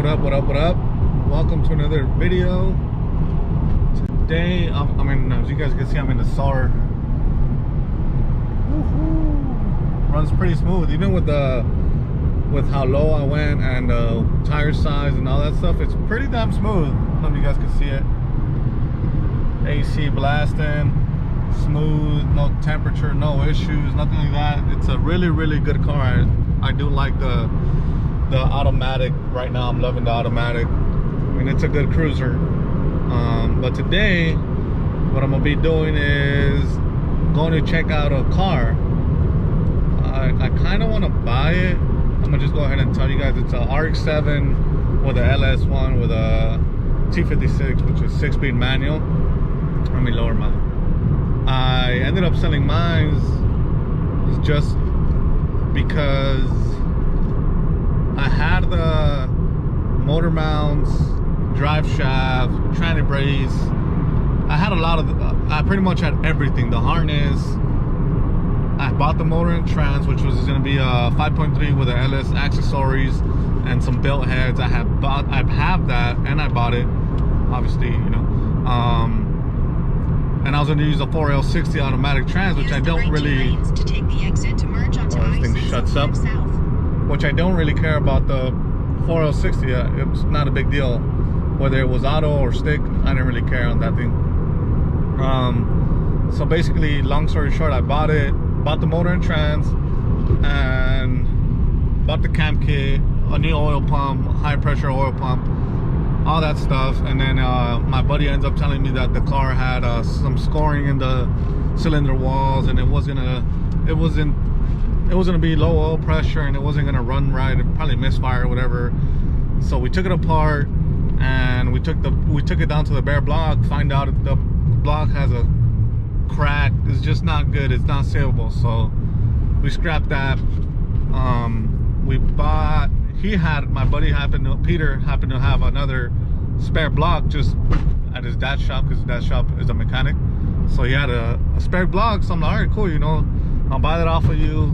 up, what up, what up? Welcome to another video. Today, as you guys can see, I'm in the SAR. Runs pretty smooth, even with how low I went and tire size and all that stuff. It's pretty damn smooth. I don't know if you guys can see it. AC blasting, smooth, no temperature, no issues, nothing like that. It's a really good car. I do like the automatic right now. I'm loving the automatic. I mean, it's a good cruiser. But today, what I'm gonna be doing is going to check out a car. I kind of want to buy it. I'm gonna just go ahead and tell you guys it's a Rx7 with a LS1 with a T56, which is 6-speed manual. Let me lower mine. I ended up selling mine just because I had the motor mounts, drive shaft, tranny brace. I had a lot of I pretty much had everything. The harness. I bought the motor and trans, which was going to be a 5.3 with the LS accessories and some belt heads. I have that, and I bought it, obviously, you know. And I was going to use a 4L60 automatic trans, which I don't really. This thing shuts up. Which I don't really care about the 4L60. It was not a big deal, whether it was auto or stick. I didn't really care on that thing. So basically, long story short, I bought it. Bought the motor and trans, and bought the cam kit, a new oil pump, high pressure oil pump, all that stuff. And then my buddy ends up telling me that the car had some scoring in the cylinder walls, and it wasn't gonna be low oil pressure, and it wasn't gonna run right. It probably misfire or whatever. So we took it apart, and we took it down to the bare block. Find out the block has a crack. Is just not good. It's not saleable, so we scrapped that. We bought, my buddy Peter happened to have another spare block just at his dad's shop, because his dad's shop is a mechanic, so he had a spare block. So I'm like, all right, cool, you know, I'll buy that off of you.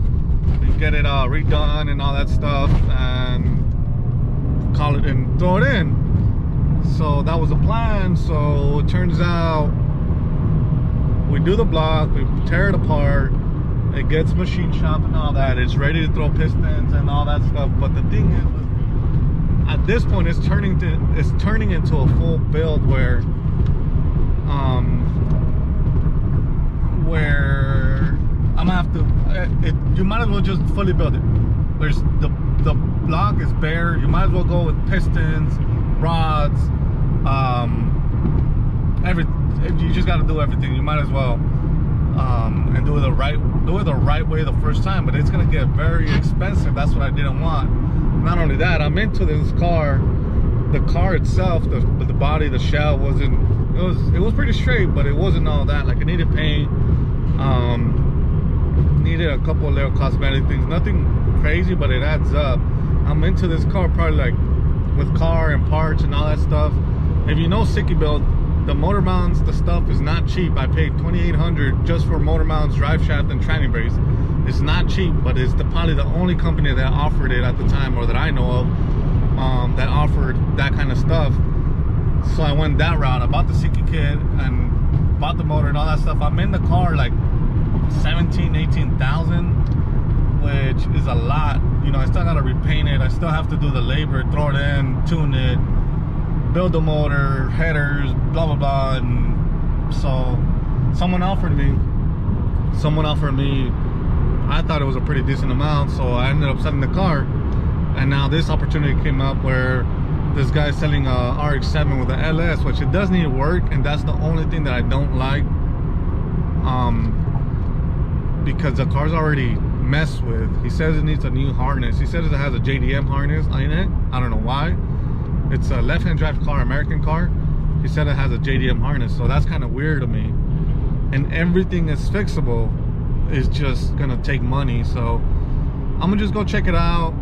We can get it redone and all that stuff, and call it and throw it in. So that was the plan. So it turns out we do the block, we tear it apart, it gets machine shop and all that, it's ready to throw pistons and all that stuff. But the thing is, at this point, it's turning into a full build where I'm gonna have to, you might as well just fully build it. There's the block is bare. You might as well go with pistons, rods, you just got to do everything. You might as well and do it the right way the first time, but it's gonna get very expensive. That's what I didn't want. Not only that, I'm into this car. The car itself, the body, the shell it was pretty straight, but it wasn't all that. Like, it needed paint, needed a couple of little cosmetic things, nothing crazy, but it adds up. I'm into this car probably like with car and parts and all that stuff. If you know Sicky Build, the motor mounts, the stuff is not cheap. I paid $2,800 just for motor mounts, drive shaft, and tranny brace. It's not cheap, but it's probably the only company that offered it at the time, or that I know of, that offered that kind of stuff. So I went that route. I bought the Sicky kit and bought the motor and all that stuff. I'm in the car like 17,000, 18,000, which is a lot. You know, I still gotta repaint it. I still have to do the labor, throw it in, tune it, build the motor, headers, blah blah blah. And so someone offered me, I thought it was a pretty decent amount, so I ended up selling the car. And now this opportunity came up where this guy's selling a Rx7 with an LS, which it does need work, and that's the only thing that I don't like, because the car's already messed with. He says it needs a new harness. He says it has a JDM harness in it. I don't know why. It's a left-hand drive car, American car. He said it has a JDM harness, so that's kind of weird to me. And everything is fixable. It's just gonna take money, so I'm gonna just go check it out.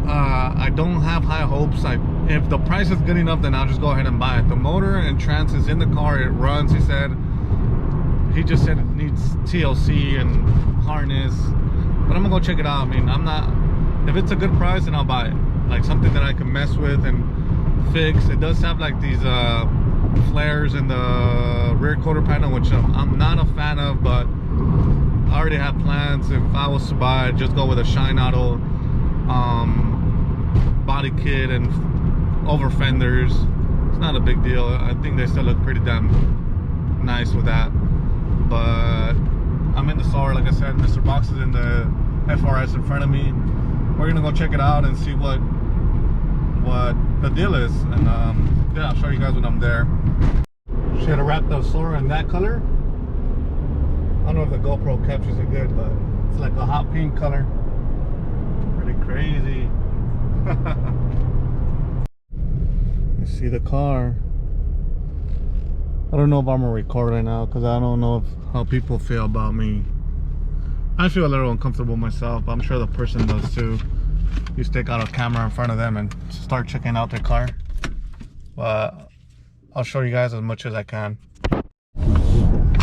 I don't have high hopes. If the price is good enough, then I'll just go ahead and buy it. The motor and trans is in the car. It runs. He just said it needs TLC and harness, but I'm gonna go check it out. I mean, if it's a good price, then I'll buy it. like something that I can mess with and fix. It does have like these flares in the rear quarter panel, which I'm not a fan of, but I already have plans. If I was to buy it, just go with a Shine Auto body kit and over fenders. It's not a big deal. I think they still look pretty damn nice with that. But I'm in the store, like I said. Mr. Box is in the FRS in front of me. We're gonna go check it out and see what the deal is, and yeah, I'll show you guys when I'm there. Should have wrapped the store in that color. I don't know if the GoPro captures it good, but it's like a hot pink color. Pretty crazy. You see the car. I don't know if I'm gonna record right now because I don't know how people feel about me. I feel a little uncomfortable myself, but I'm sure the person does too. You stick out a camera in front of them and start checking out their car. But I'll show you guys as much as I can.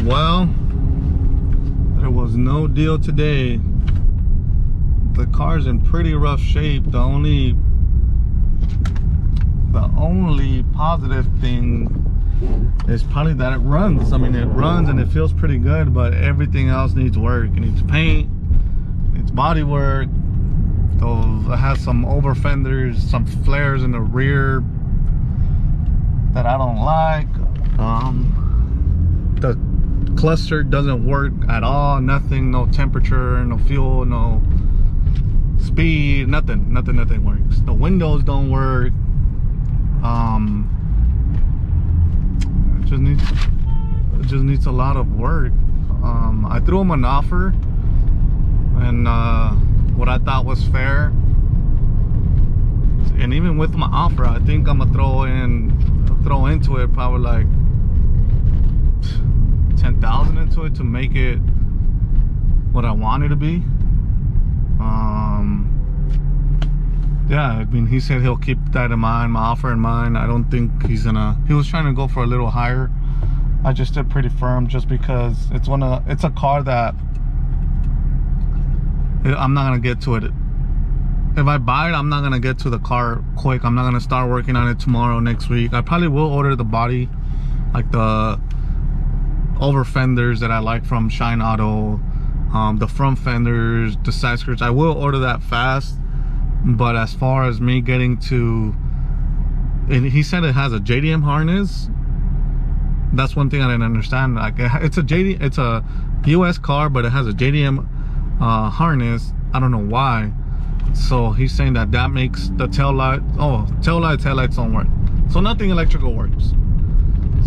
Well, there was no deal today. The car's in pretty rough shape. The only positive thing is probably that it runs. I mean, it runs and it feels pretty good, but everything else needs work. It needs paint, it needs body work. It has some over fenders, some flares in the rear that I don't like. The cluster doesn't work at all. Nothing, no temperature, no fuel, no speed, nothing works. The windows don't work. It just needs a lot of work. I threw him an offer, and what I thought was fair, and even with my offer, I think I'm gonna throw into it probably like 10,000 into it to make it what I want it to be. Yeah, I mean, he said he'll keep that in mind, my offer in mind. I don't think he's gonna. He was trying to go for a little higher. I just stood pretty firm, just because it's a car that I'm not gonna get to it. If I buy it, I'm not gonna get to the car quick. I'm not gonna start working on it tomorrow, next week. I probably will order the body, like the over fenders that I like from Shine Auto, the front fenders, the side skirts. I will order that fast. But as far as me getting to, and he said it has a JDM harness. That's one thing I didn't understand. Like, it's a US car, but it has a JDM harness. I don't know why. So he's saying that makes the tail lights don't work. So nothing electrical works.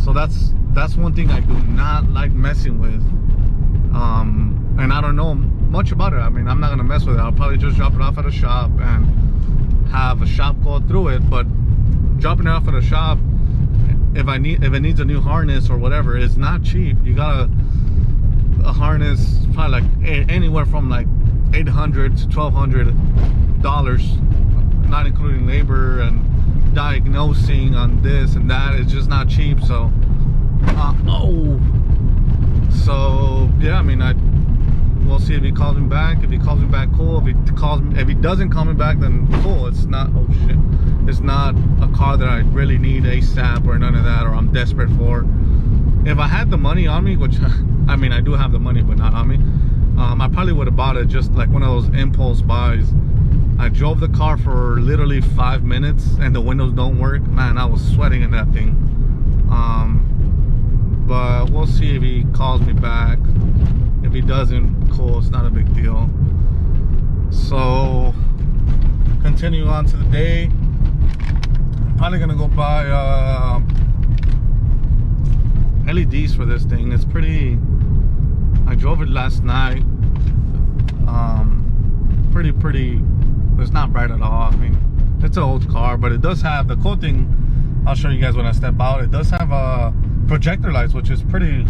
So that's one thing I do not like messing with. And I don't know much about it. I mean, I'm not gonna mess with it. I'll probably just drop it off at a shop and have a shop go through it. But dropping it off at a shop, if it needs a new harness or whatever, it's not cheap. You got a harness probably like anywhere from like $800 to $1,200, not including labor and diagnosing on this and that. It's just not cheap. So so yeah, I mean, we'll see if he calls me back. If he calls me back, cool. If he doesn't call me back, then cool. It's not, oh shit, it's not a car that I really need ASAP or none of that, or I'm desperate for. If I had the money on me, which I mean, I do have the money, but not on me, I probably would have bought it, just like one of those impulse buys. I drove the car for literally 5 minutes and the windows don't work. Man, I was sweating in that thing. But we'll see if he calls me back. If he doesn't, cool, it's not a big deal. So continue on to the day. I'm probably gonna go buy LEDs for this thing. It's pretty, I drove it last night. Pretty, it's not bright at all. I mean, it's an old car, but it does have the cool thing. I'll show you guys when I step out. It does have projector lights, which is pretty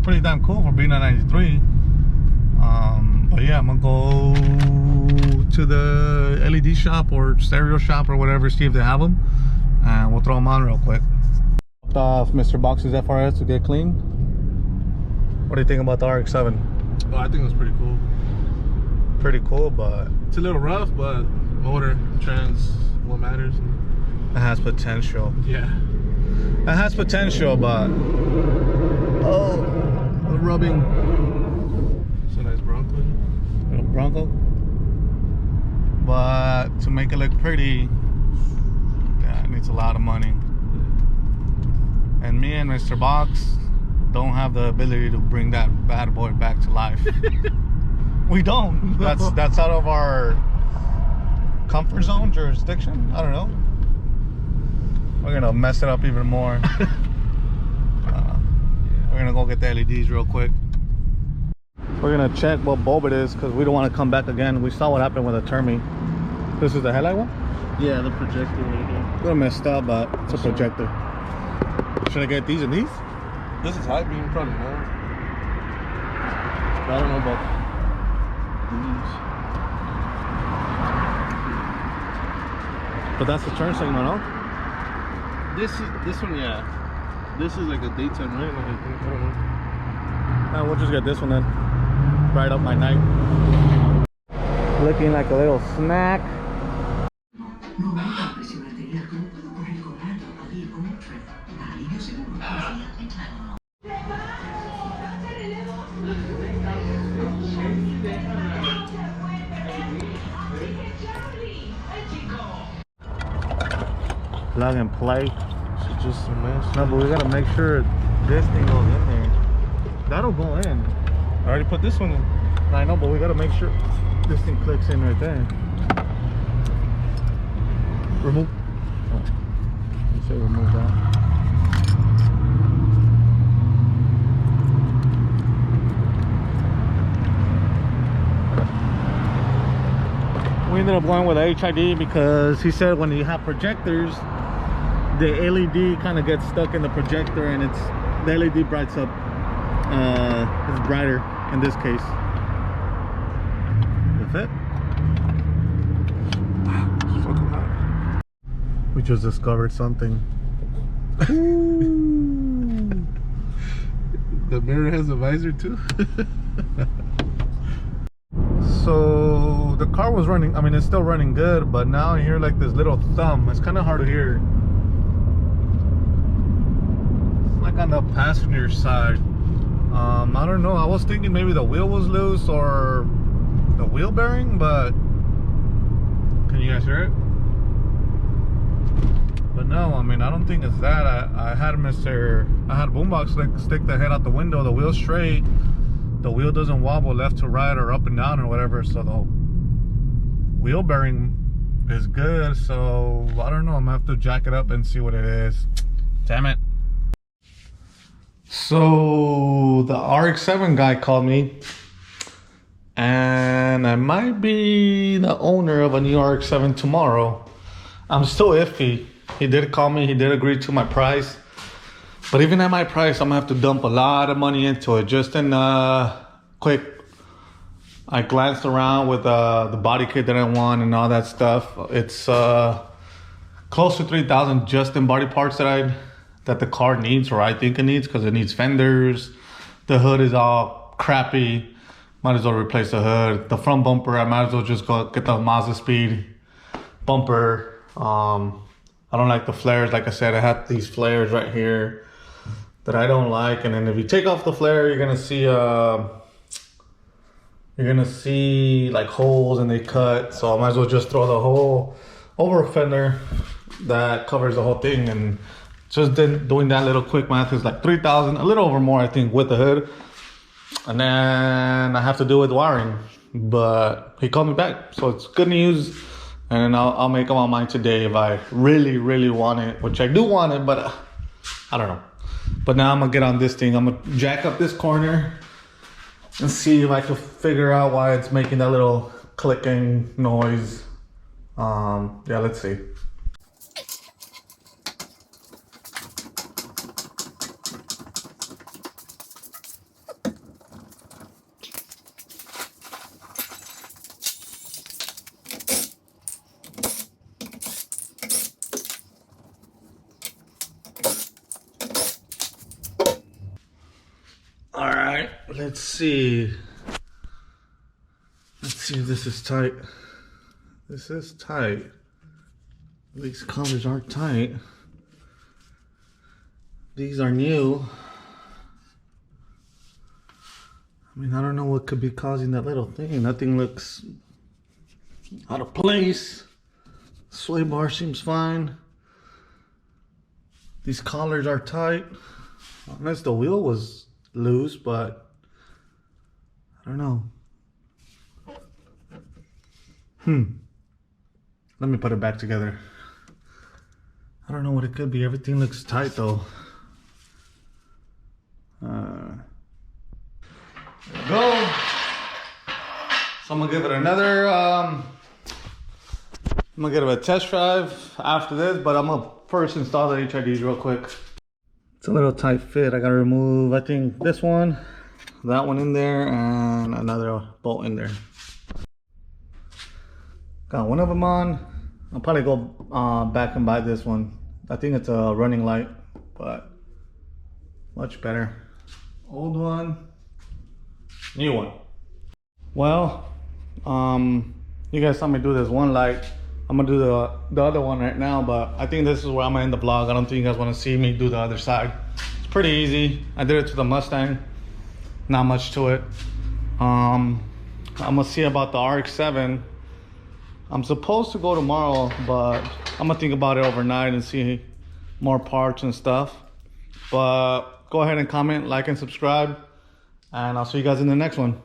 damn cool for being a 93. But yeah, I'm gonna go to the LED shop or stereo shop or whatever, see if they have them, and we'll throw them on real quick. Off Mr. Box's FRS to get clean. What do you think about the RX-7? Oh, I think it was pretty cool. Pretty cool, but it's a little rough, but motor, trans, what matters. It has potential. Yeah. It has potential, but oh, the rubbing. It's a nice Bronco. Little Bronco. But to make it look pretty, yeah, it needs a lot of money. And me and Mr. Box don't have the ability to bring that bad boy back to life. We don't. That's out of our comfort zone, jurisdiction. I don't know. We're gonna mess it up even more. We're gonna go get the LEDs real quick. We're gonna check what bulb it is because we don't want to come back again. We saw what happened with the Termi. This is the headlight one? Yeah, the projector right here. A little messed up, but it's a projector. Should I get these and these? This is high beam, probably not. I don't know about these. But that's the turn signal, no? This one, yeah. This is like a daytime light, I think. I don't know. We'll just get this one then. Right up my night. Looking like a little snack. Plug and play. It's just a mess. No, but we gotta make sure this thing goes in there. That'll go in. I already put this one in. I know, but we gotta make sure this thing clicks in right there. Remove. Oh. You say remove that. We ended up going with HID because he said when you have projectors, the LED kind of gets stuck in the projector and the LED brights up. It's brighter in this case. That's it. Wow, it's fucking hot. We just discovered something. The mirror has a visor too. So the car was running, I mean it's still running good, but now I hear like this little thumb. It's kind of hard to hear. It's like on the passenger side. I don't know, I was thinking maybe the wheel was loose or the wheel bearing, but can you guys hear it? But no, I mean I don't think it's that. I had Boombox like stick the head out the window, the wheel straight. The wheel doesn't wobble left to right or up and down or whatever, so the wheel bearing is good. So I don't know, I'm gonna have to jack it up and see what it is. Damn it. So the RX7 guy called me, and I might be the owner of a new RX7 tomorrow. I'm still iffy. He did call me, he did agree to my price. But even at my price, I'm gonna have to dump a lot of money into it. Just in quick, I glanced around with the body kit that I want and all that stuff. It's close to 3,000 just in body parts that the car needs, or I think it needs, because it needs fenders. The hood is all crappy. Might as well replace the hood. The front bumper, I might as well just go get the Mazda Speed bumper. I don't like the flares. Like I said, I have these flares right here that I don't like, and then if you take off the flare, you're gonna see like holes, and they cut. So I might as well just throw the whole over fender that covers the whole thing, and just then doing that little quick math is like 3,000, a little over more I think with the hood, and then I have to do with wiring. But he called me back, so it's good news, and I'll make up my mind today if I really want it, which I do want it, but I don't know. But now I'm gonna get on this thing. I'm gonna jack up this corner and see if I can figure out why it's making that little clicking noise. Yeah, let's see. All right, let's see. Let's see if this is tight. This is tight. These colors are tight. These are new. I mean, I don't know what could be causing that little thing. Nothing looks out of place. Sway bar seems fine. These collars are tight. Unless the wheel was loose, but I don't know. Let me put it back together. I don't know what it could be. Everything looks tight though. There we go. So I'm gonna give it another I'm gonna give it a test drive after this, but I'm gonna first install the HIDs real quick. It's a little tight fit. I gotta remove, I think, this one, that one in there, and another bolt in there. Got one of them on. I'll probably go back and buy this one. I think it's a running light, but much better. Old one, new one. Well, you guys saw me do this one light. I'm gonna do the other one right now, but I think this is where I'm gonna end the vlog. I don't think you guys want to see me do the other side. It's pretty easy. I did it to the Mustang. Not much to it. I'm gonna see about the RX-7. I'm supposed to go tomorrow, but I'm gonna think about it overnight and see more parts and stuff. But go ahead and comment, like, and subscribe, and I'll see you guys in the next one.